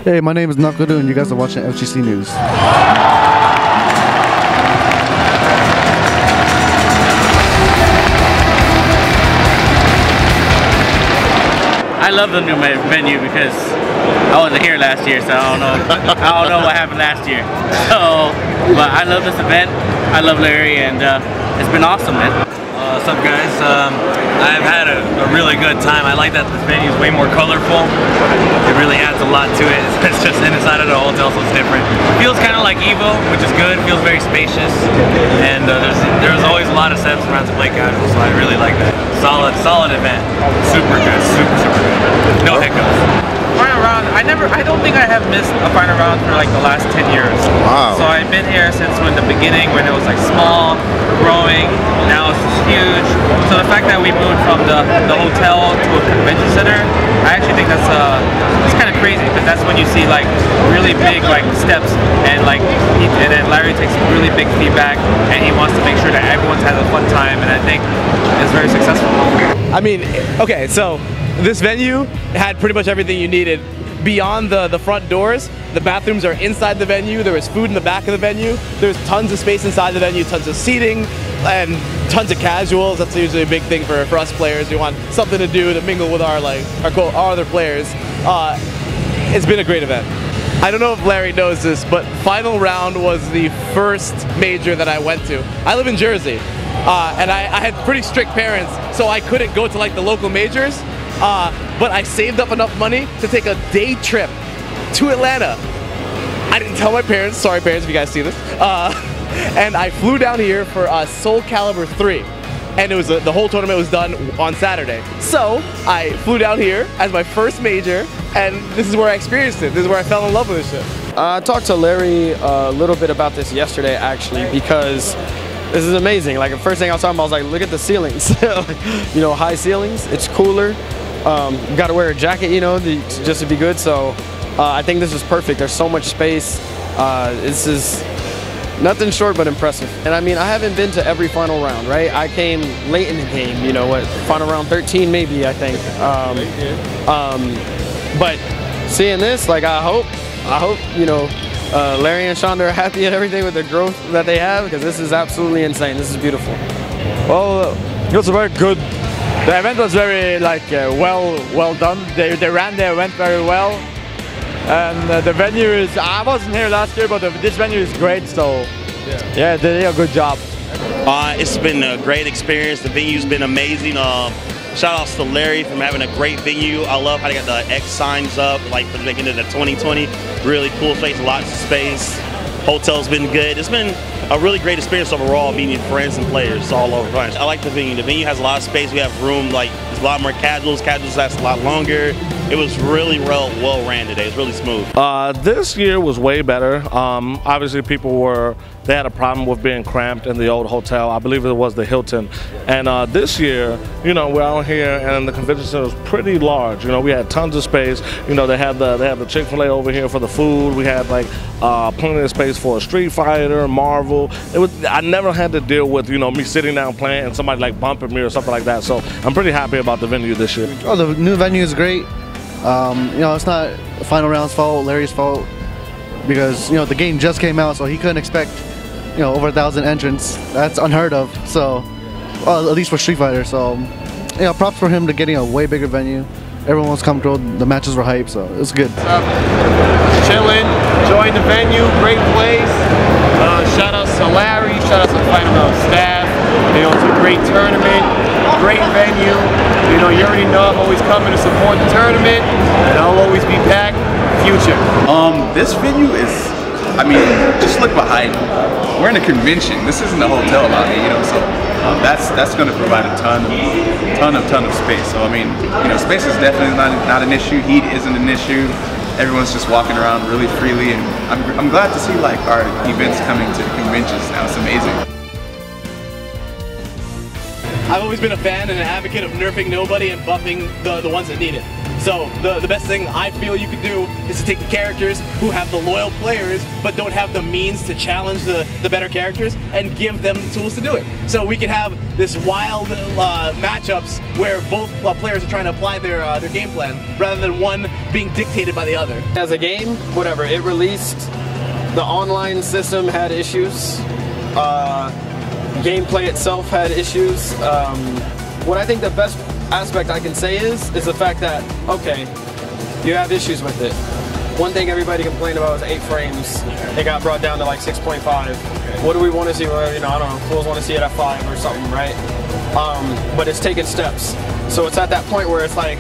Hey, my name is Nakaru and you guys are watching FGC News. I love the new venue because I wasn't here last year, so I don't know what happened last year. So, but I love this event. I love Larry, and it's been awesome, man. What's up, guys? I've had a really good time. I like that this venue is way more colorful. It really adds a lot to it. It's just inside of the hotel, so it's different. It feels kind of like Evo, which is good. It feels very spacious, and there's always a lot of steps around to play casual, so I really like that. Solid event. Super good. Super good. No hiccups. Final round, I don't think I have missed a final round for like the last 10 years. Wow. So I've been here since the beginning when it was like small, growing, now it's just huge. So the fact that we moved from the hotel to a convention center, I actually think that's it's kind of crazy, because that's when you see like really big like steps, and then Larry takes really big feedback and he wants to make sure that everyone's had a fun time, and I think it's very successful. I mean, okay, so this venue had pretty much everything you needed. Beyond the front doors, the bathrooms are inside the venue. There was food in the back of the venue. There's tons of space inside the venue, tons of seating, and tons of casuals. That's usually a big thing for us players. We want something to do to mingle with our other players. It's been a great event. I don't know if Larry knows this, but final round was the first major that I went to. I live in Jersey, and I had pretty strict parents, so I couldn't go to like the local majors. But I saved up enough money to take a day trip to Atlanta. I didn't tell my parents, sorry parents if you guys see this, and I flew down here for Soul Calibur 3. And it was the whole tournament was done on Saturday. So I flew down here as my first major, and this is where I experienced it. This is where I fell in love with this shit. I talked to Larry a little bit about this yesterday actually, because this is amazing. Like the first thing I was talking about, I was like, look at the ceilings. You know, high ceilings, it's cooler. You gotta wear a jacket, you know, just to be good. So I think this is perfect. There's so much space. This is nothing short but impressive. And I mean, I haven't been to every final round, right? I came late in the game, you know, what, final round 13 maybe, I think. But seeing this, like I hope, you know, Larry and Shonda are happy at everything with the growth that they have, because this is absolutely insane. This is beautiful. Well, it was very good. The event was very well done. They ran their event very well, and the venue is. I wasn't here last year, but this venue is great. So yeah, they did a good job. It's been a great experience. The venue's been amazing. Shout outs to Larry from having a great venue. I love how they got the X signs up, like for making it a 2020. Really cool place, lots of space. Hotel's been good. It's been a really great experience overall, meeting friends and players all over. I like the venue. The venue has a lot of space. We have room, like there's a lot more casuals. Casuals last a lot longer. It was really well ran today. It's really smooth. This year was way better. Obviously they had a problem with being cramped in the old hotel. I believe it was the Hilton. And this year, you know, we're out here and the convention center was pretty large. You know, we had tons of space. You know, they have the Chick-fil-A over here for the food. We had like plenty of space for a Street Fighter, Marvel. I never had to deal with, you know, me sitting down playing and somebody like bumping me or something like that. So I'm pretty happy about the venue this year. Oh, the new venue is great. You know, it's not the final round's fault, Larry's fault, because, you know, the game just came out, so he couldn't expect, you know, over 1,000 entrants. That's unheard of. So, well, at least for Street Fighter. So, you know, props for him to getting a way bigger venue. Everyone was comfortable. The matches were hyped, so it was good. Chilling, enjoying the venue, great place. Shout outs to Larry, shout outs to the final round staff. You know, it's a great tournament, great venue. You know, you already know I'm always coming to support the tournament, and I'll always be back. Future. This venue is, I mean, just look behind me. We're in a convention. This isn't a hotel out here, you know, so that's going to provide a ton of space. So I mean, you know, space is definitely not an issue. Heat isn't an issue. Everyone's just walking around really freely, and I'm glad to see like our events coming to conventions now. It's amazing. I've always been a fan and an advocate of nerfing nobody and buffing the ones that need it. So the best thing I feel you could do is to take the characters who have the loyal players but don't have the means to challenge the better characters and give them the tools to do it. So we could have this wild matchups where both players are trying to apply their game plan rather than one being dictated by the other. As a game, whatever, it released, the online system had issues, gameplay itself had issues. What I think the best aspect I can say is the fact that, okay, you have issues with it. One thing everybody complained about was 8 frames. It got brought down to like 6.5. What do we want to see? Well, you know, I don't know, fools want to see it at 5 or something, right? But it's taken steps. So it's at that point where it's like,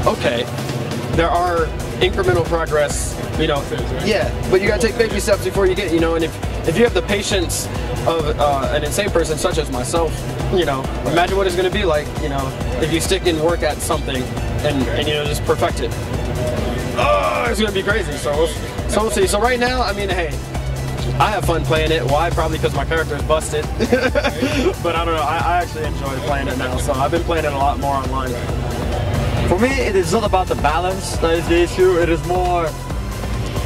okay, there are incremental progress, you know. Yeah, but you gotta take baby steps before you get, you know, and if you have the patience of an insane person such as myself, you know, imagine what it's gonna be like, you know, if you stick in work at something and you know, just perfect it. Oh, it's gonna be crazy. So we'll see. So right now, I mean, hey, I have fun playing it. Why? Probably because my character is busted. But I don't know, I actually enjoy playing it now, so I've been playing it a lot more online. For me, it is not about the balance that is the issue. It is more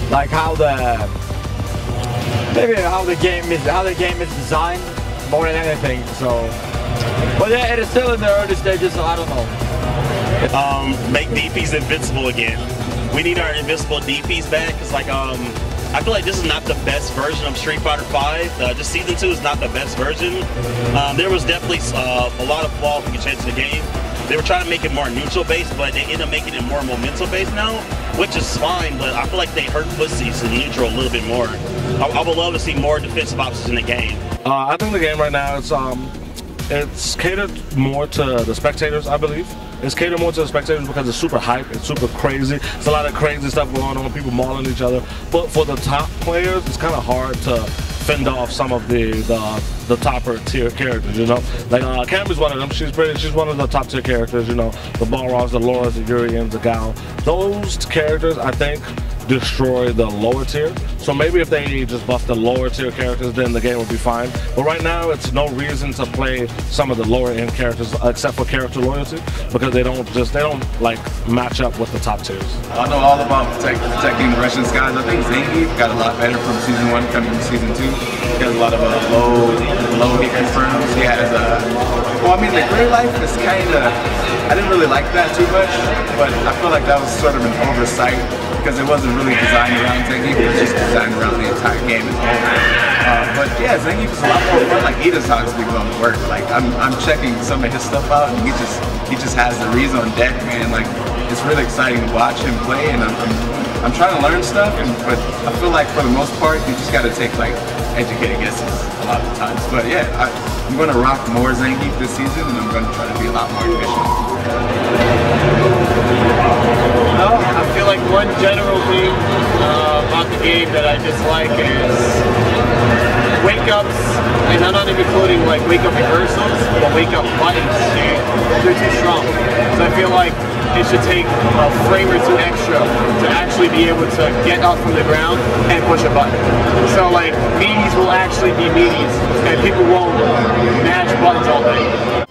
like how the game is designed more than anything. So, but yeah, it is still in the early stages, so I don't know. Make DPs invincible again. We need our invincible DPs back. It's like I feel like this is not the best version of Street Fighter V. Just Season 2 is not the best version. There was definitely a lot of flaws we could change in the game. They were trying to make it more neutral based, but they ended up making it more momentum based now, which is fine, but I feel like they hurt pussies in neutral a little bit more. I would love to see more defensive options in the game. I think the game right now, it's catered more to the spectators, I believe. It's catered more to the spectators because it's super hype, it's super crazy. It's a lot of crazy stuff going on, people mauling each other. But for the top players, it's kind of hard to fend off some of the topper tier characters, you know. Like Cammy's one of them. She's one of the top tier characters, you know. The Balrogs, the Lauras, the Urians, the Gao. Those characters, I think, destroy the lower tier. So maybe if they just buff the lower tier characters, then the game would be fine. But right now, it's no reason to play some of the lower end characters except for character loyalty, because they don't like match up with the top tiers. I know all about protecting the Russian skies. I think Zangief got a lot better from Season 1 coming to Season 2. He has a lot of low hit confirms. He has well, I mean, the Gray Life is kind of, I didn't really like that too much, but I feel like that was sort of an oversight because it wasn't really designed around Zangief, it was just designed around the entire game as a whole. But yeah, Zangief is a lot more fun. Like, Ida's obviously going to work. Like, I'm checking some of his stuff out, and he just has the Reese on deck, man. Like, it's really exciting to watch him play, and I'm trying to learn stuff, but I feel like for the most part, you just got to take like educated guesses a lot of the times. But yeah, I'm going to rock more Zangief this season, and I'm going to try to be a lot more efficient. Well, I feel like one general thing about the game that I dislike is wake-ups, and I'm not even including like wake-up reversals, but wake-up buttons. They're too strong. So I feel like it should take a frame or two extra to actually be able to get up from the ground and push a button. So like, meaties will actually be meaties, and people won't mash buttons all day.